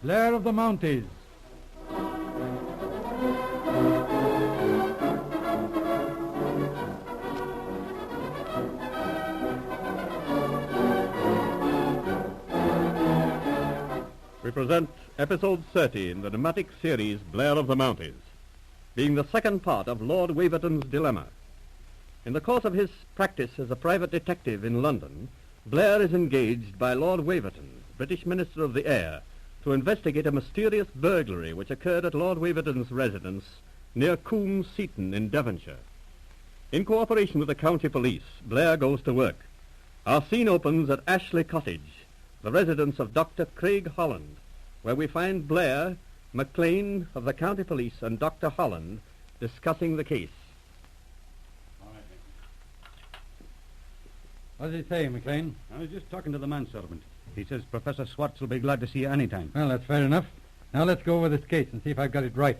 Blair of the Mounties. We present Episode 30 in the dramatic series Blair of the Mounties, being the second part of Lord Waverton's dilemma. In the course of his practice as a private detective in London, Blair is engaged by Lord Waverton, British Minister of the Air, to investigate a mysterious burglary which occurred at Lord Waverton's residence near Coombe Seaton in Devonshire. In cooperation with the county police, Blair goes to work. Our scene opens at Ashley Cottage, the residence of Dr. Craig Holland, where we find Blair, McLean of the county police, and Dr. Holland discussing the case. What does he say, McLean? I was just talking to the manservant. He says Professor Swartz will be glad to see you any time. Well, that's fair enough. Now let's go over this case and see if I've got it right.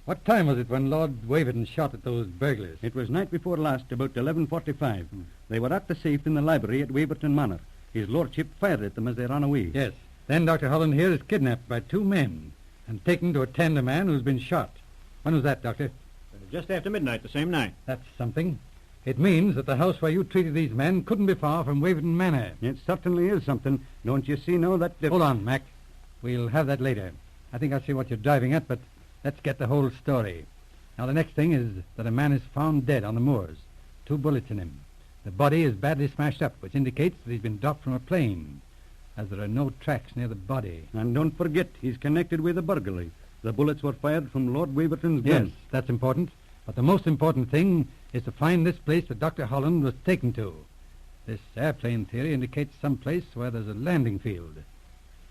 What time was it when Lord Waverton shot at those burglars? It was night before last, about 11:45. They were at the safe in the library at Waverton Manor. His lordship fired at them as they ran away. Yes. Then Dr. Holland here is kidnapped by two men and taken to attend a man who's been shot. When was that, Doctor? Just after midnight, the same night. That's something. It means that the house where you treated these men couldn't be far from Waverton Manor. It certainly is something. Don't you see now that... Hold on, Mac. We'll have that later. I think I see what you're driving at, but let's get the whole story. Now, the next thing is that a man is found dead on the moors. 2 bullets in him. The body is badly smashed up, which indicates that he's been dropped from a plane, as there are no tracks near the body. And don't forget, he's connected with the burglary. The bullets were fired from Lord Waverton's gun. Yes, that's important. But the most important thing is to find this place that Dr. Holland was taken to. This airplane theory indicates some place where there's a landing field.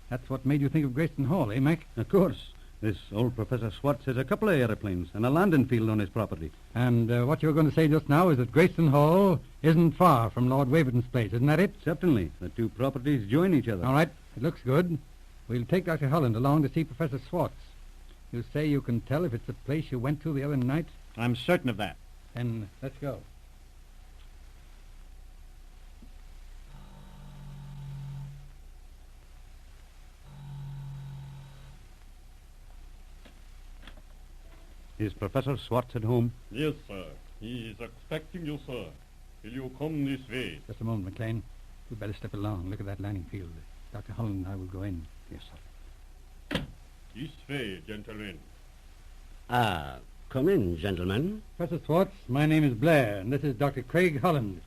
That's what made you think of Greyston Hall, eh, Mac? Of course. This old Professor Swartz has a couple of airplanes and a landing field on his property. And what you were going to say just now is that Greyston Hall isn't far from Lord Waverton's place, isn't that it? Certainly. The two properties join each other. All right. It looks good. We'll take Dr. Holland along to see Professor Swartz. You say you can tell if it's the place you went to the other night? I'm certain of that. Then let's go. Is Professor Swartz at home? Yes, sir. He is expecting you, sir. Will you come this way? Just a moment, McLean. We'd better step along. Look at that landing field. Dr. Holland and I will go in. Yes, sir. This way, gentlemen. Come in, gentlemen. Professor Swartz, my name is Blair, and this is Dr. Craig Holland.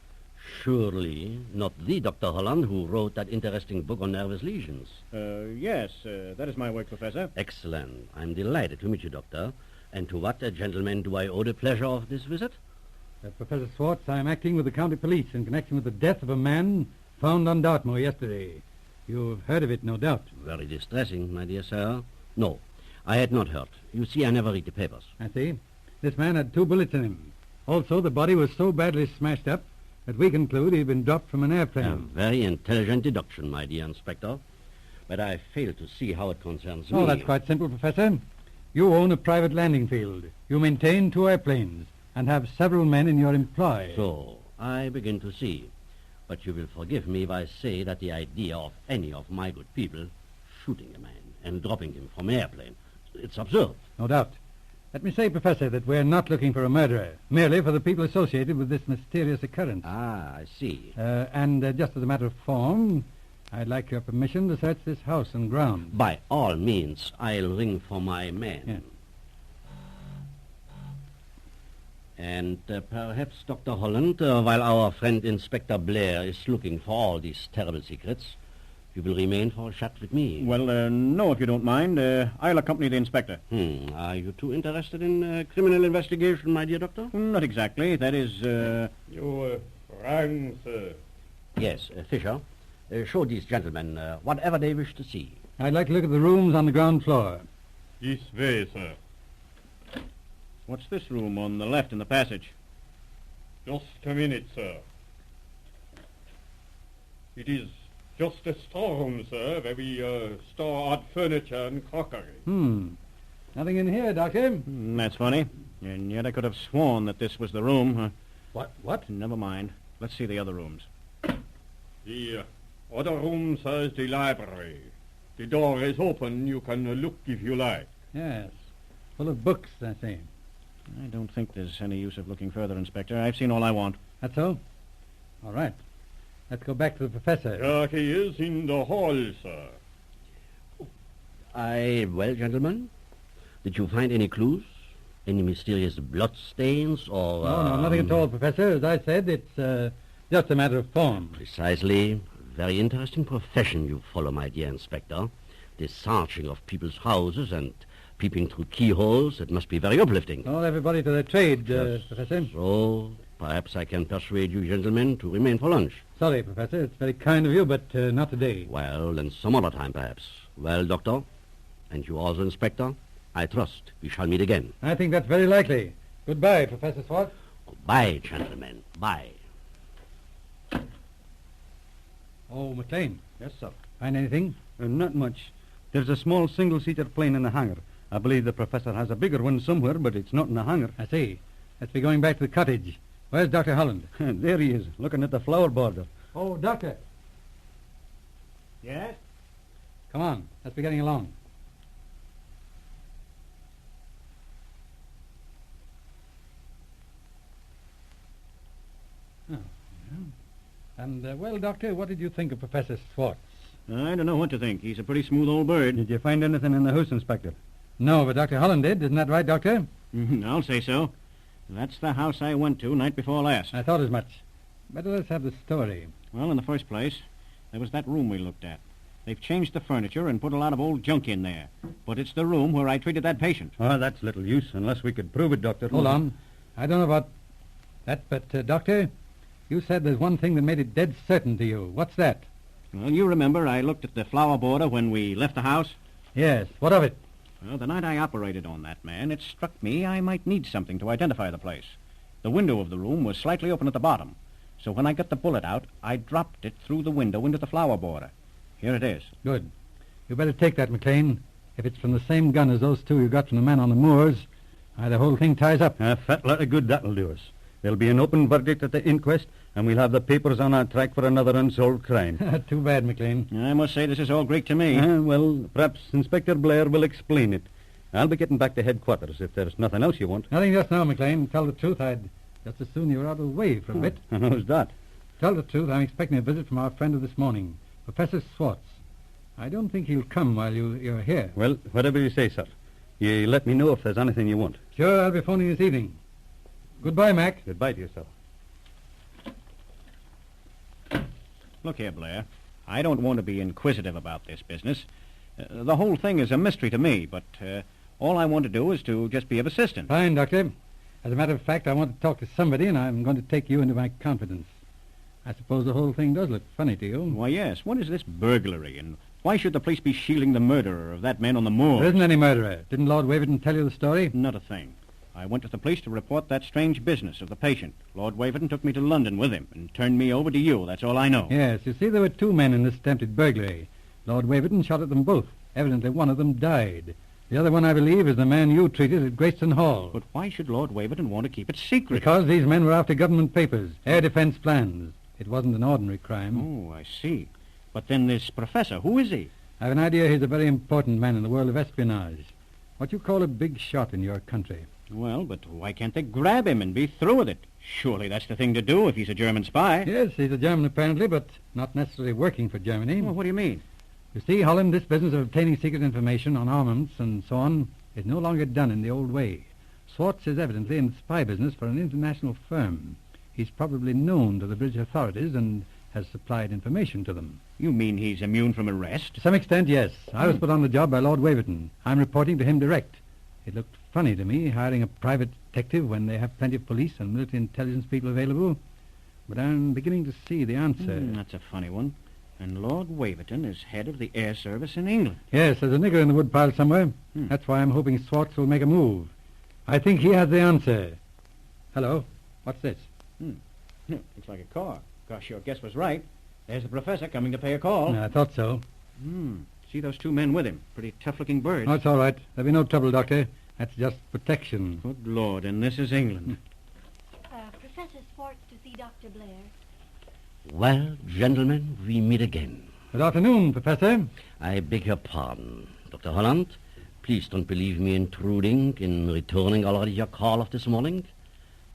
Surely not the Dr. Holland who wrote that interesting book on nervous lesions. Yes, that is my work, Professor. Excellent. I'm delighted to meet you, Doctor. And to what, gentlemen, do I owe the pleasure of this visit? Professor Swartz, I'm acting with the county police in connection with the death of a man found on Dartmoor yesterday. You've heard of it, no doubt. Very distressing, my dear sir. No, I had not heard. You see, I never read the papers. I see. This man had 2 bullets in him. Also, the body was so badly smashed up that we conclude he'd been dropped from an airplane. A very intelligent deduction, my dear Inspector. But I fail to see how it concerns me. Oh, that's quite simple, Professor. You own a private landing field. You maintain 2 airplanes and have several men in your employ. So, I begin to see. But you will forgive me if I say that the idea of any of my good people shooting a man and dropping him from an airplane, it's absurd. No doubt. Let me say, Professor, that we're not looking for a murderer, merely for the people associated with this mysterious occurrence. Ah, I see. And just as a matter of form, I'd like your permission to search this house and grounds. By all means, I'll ring for my men. Yes. And perhaps, Dr. Holland, while our friend Inspector Blair is looking for all these terrible secrets, you will remain for a chat with me. Well, no, if you don't mind. I'll accompany the inspector. Are you too interested in criminal investigation, my dear doctor? Not exactly. That is, Your friend, sir. Yes, Fisher. Show these gentlemen whatever they wish to see. I'd like to look at the rooms on the ground floor. This way, sir. What's this room on the left in the passage? Just a minute, sir. It is just a storeroom, sir, where we store odd furniture and crockery. Nothing in here, Doctor. That's funny. And yet I could have sworn that this was the room. What? Never mind. Let's see the other rooms. The other room, sir, is the library. The door is open. You can look if you like. Yes. Full of books, I see. I don't think there's any use of looking further, Inspector. I've seen all I want. That's so? All right. Let's go back to the professor. He is in the hall, sir. Well, gentlemen, did you find any clues? Any mysterious bloodstains or... No, nothing at all, Professor. As I said, it's just a matter of form. Precisely. Very interesting profession you follow, my dear Inspector. The searching of people's houses and peeping through keyholes. It must be very uplifting. All everybody to their trade, Professor. So, perhaps I can persuade you gentlemen to remain for lunch. Sorry, Professor. It's very kind of you, but not today. Well, then some other time, perhaps. Well, Doctor, and you also, Inspector, I trust we shall meet again. I think that's very likely. Goodbye, Professor Swartz. Goodbye, gentlemen. Bye. Oh, McLean. Yes, sir. Find anything? Not much. There's a small single-seater plane in the hangar. I believe the professor has a bigger one somewhere, but it's not in the hangar. I see. Let's be going back to the cottage. Where's Dr. Holland? There he is, looking at the flower border. Oh, Doctor. Yes? Come on. Let's be getting along. Oh, yeah. And, well, Doctor, what did you think of Professor Swartz? I don't know what to think. He's a pretty smooth old bird. Did you find anything in the house, Inspector? No, but Dr. Holland did. Isn't that right, Doctor? I'll say so. That's the house I went to night before last. I thought as much. Better let's have the story. Well, in the first place, there was that room we looked at. They've changed the furniture and put a lot of old junk in there. But it's the room where I treated that patient. Oh, that's little use, unless we could prove it, Doctor. Hold on. I don't know about that, but, Doctor, you said there's one thing that made it dead certain to you. What's that? Well, you remember I looked at the flower border when we left the house? Yes. What of it? Well, the night I operated on that man, it struck me I might need something to identify the place. The window of the room was slightly open at the bottom, so when I got the bullet out, I dropped it through the window into the flower border. Here it is. Good. You better take that, McLean. If it's from the same gun as those two you got from the man on the moors, the whole thing ties up. A fat lot of good that'll do us. There'll be an open verdict at the inquest, and we'll have the papers on our track for another unsolved crime. Too bad, McLean. I must say this is all Greek to me. Well, perhaps Inspector Blair will explain it. I'll be getting back to headquarters if there's nothing else you want. Nothing just now, McLean. Tell the truth, I'd just as soon you were out of the way for a bit. How's that? Tell the truth, I'm expecting a visit from our friend of this morning, Professor Swartz. I don't think he'll come while you're here. Well, whatever you say, sir. You let me know if there's anything you want. Sure, I'll be phoning this evening. Goodbye, Mac. Goodbye to yourself. Look here, Blair. I don't want to be inquisitive about this business. The whole thing is a mystery to me, but all I want to do is to just be of assistance. Fine, Doctor. As a matter of fact, I want to talk to somebody, and I'm going to take you into my confidence. I suppose the whole thing does look funny to you. Why, yes. What is this burglary, and why should the police be shielding the murderer of that man on the moor? There isn't any murderer. Didn't Lord Waverton tell you the story? Not a thing. I went to the police to report that strange business of the patient. Lord Waverton took me to London with him and turned me over to you. That's all I know. Yes, you see, there were two men in this attempted burglary. Lord Waverton shot at them both. Evidently one of them died. The other one, I believe, is the man you treated at Greyston Hall. But why should Lord Waverton want to keep it secret? Because these men were after government papers, air defense plans. It wasn't an ordinary crime. Oh, I see. But then this professor, who is he? I have an idea he's a very important man in the world of espionage. What you call a big shot in your country. Well, but why can't they grab him and be through with it? Surely that's the thing to do if he's a German spy. Yes, he's a German apparently, but not necessarily working for Germany. Well, what do you mean? You see, Holland, this business of obtaining secret information on armaments and so on is no longer done in the old way. Swartz is evidently in the spy business for an international firm. He's probably known to the British authorities and has supplied information to them. You mean he's immune from arrest? To some extent, yes. I was put on the job by Lord Waverton. I'm reporting to him direct. It looked funny to me, hiring a private detective when they have plenty of police and military intelligence people available. But I'm beginning to see the answer. That's a funny one. And Lord Waverton is head of the air service in England. Yes, there's a nigger in the woodpile somewhere. That's why I'm hoping Swartz will make a move. I think he has the answer. Hello, what's this? Looks like a car. Gosh, your guess was right. There's the professor coming to pay a call. I thought so. See those two men with him. Pretty tough-looking birds. Oh, it's all right. There'll be no trouble, Doctor. That's just protection. Good Lord, and this is England. Professor Swartz to see Dr. Blair. Well, gentlemen, we meet again. Good afternoon, Professor. I beg your pardon, Dr. Holland. Please don't believe me intruding in returning already your call of this morning.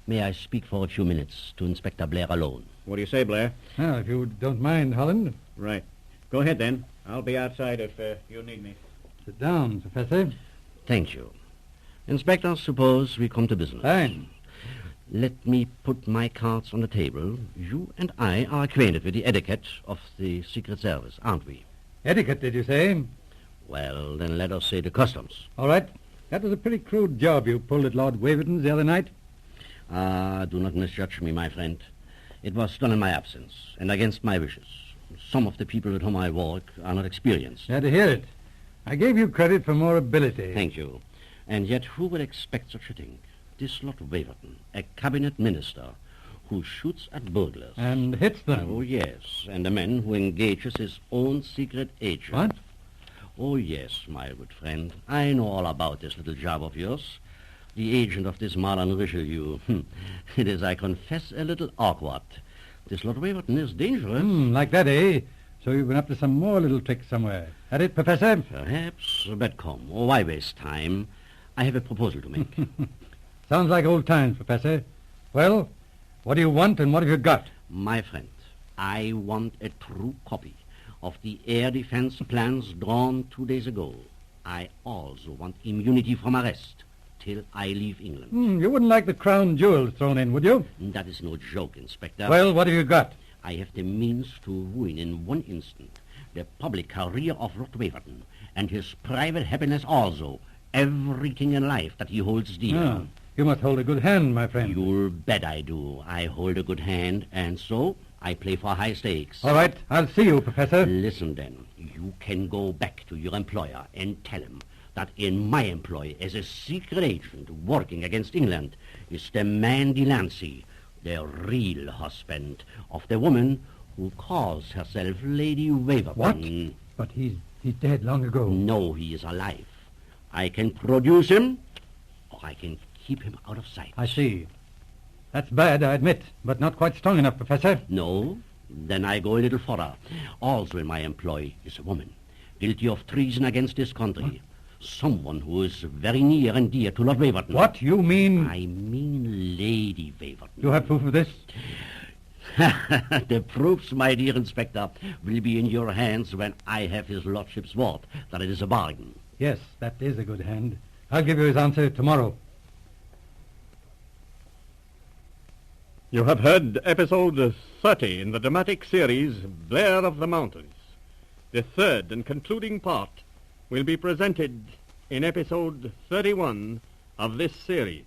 May I speak for a few minutes to Inspector Blair alone? What do you say, Blair? Now, if you don't mind, Holland. Right. Go ahead, then. I'll be outside if you need me. Sit down, Professor. Thank you. Inspector, suppose we come to business. Fine. Let me put my cards on the table. You and I are acquainted with the etiquette of the Secret Service, aren't we? Etiquette, did you say? Well, then let us say the customs. All right. That was a pretty crude job you pulled at Lord Waverton's the other night. Do not misjudge me, my friend. It was done in my absence and against my wishes. Some of the people with whom I work are not experienced. Glad to hear it. I gave you credit for more ability. Thank you. And yet who would expect such a thing? This Lord Waverton, a cabinet minister who shoots at burglars. And hits them. Oh, yes, and a man who engages his own secret agent. What? Oh, yes, my good friend. I know all about this little job of yours. The agent of this modern Richelieu. It is, I confess, a little awkward. This Lord Waverton is dangerous. Like that, eh? So you've been up to some more little tricks somewhere. That it, Professor? Perhaps, but come, why waste time? I have a proposal to make. Sounds like old times, Professor. Well, what do you want and what have you got? My friend, I want a true copy of the air defense plans drawn 2 days ago. I also want immunity from arrest till I leave England. You wouldn't like the crown jewels thrown in, would you? That is no joke, Inspector. Well, what have you got? I have the means to ruin in one instant the public career of Lord Waverton and his private happiness also. Everything in life that he holds dear. Ah, you must hold a good hand, my friend. You'll bet I do. I hold a good hand, and so I play for high stakes. All right, I'll see you, Professor. Listen, then. You can go back to your employer and tell him that in my employ as a secret agent working against England is the man Delancey, the real husband of the woman who calls herself Lady Waverton. What? But he's dead long ago. No, he is alive. I can produce him, or I can keep him out of sight. I see. That's bad, I admit, but not quite strong enough, Professor. No? Then I go a little further. Also in my employ is a woman, guilty of treason against this country. What? Someone who is very near and dear to Lord Waverton. What? You mean... I mean Lady Waverton. You have proof of this? The proofs, my dear Inspector, will be in your hands when I have his lordship's word that it is a bargain. Yes, that is a good hand. I'll give you his answer tomorrow. You have heard episode 30 in the dramatic series Blair of the Mountains. The third and concluding part will be presented in episode 31 of this series.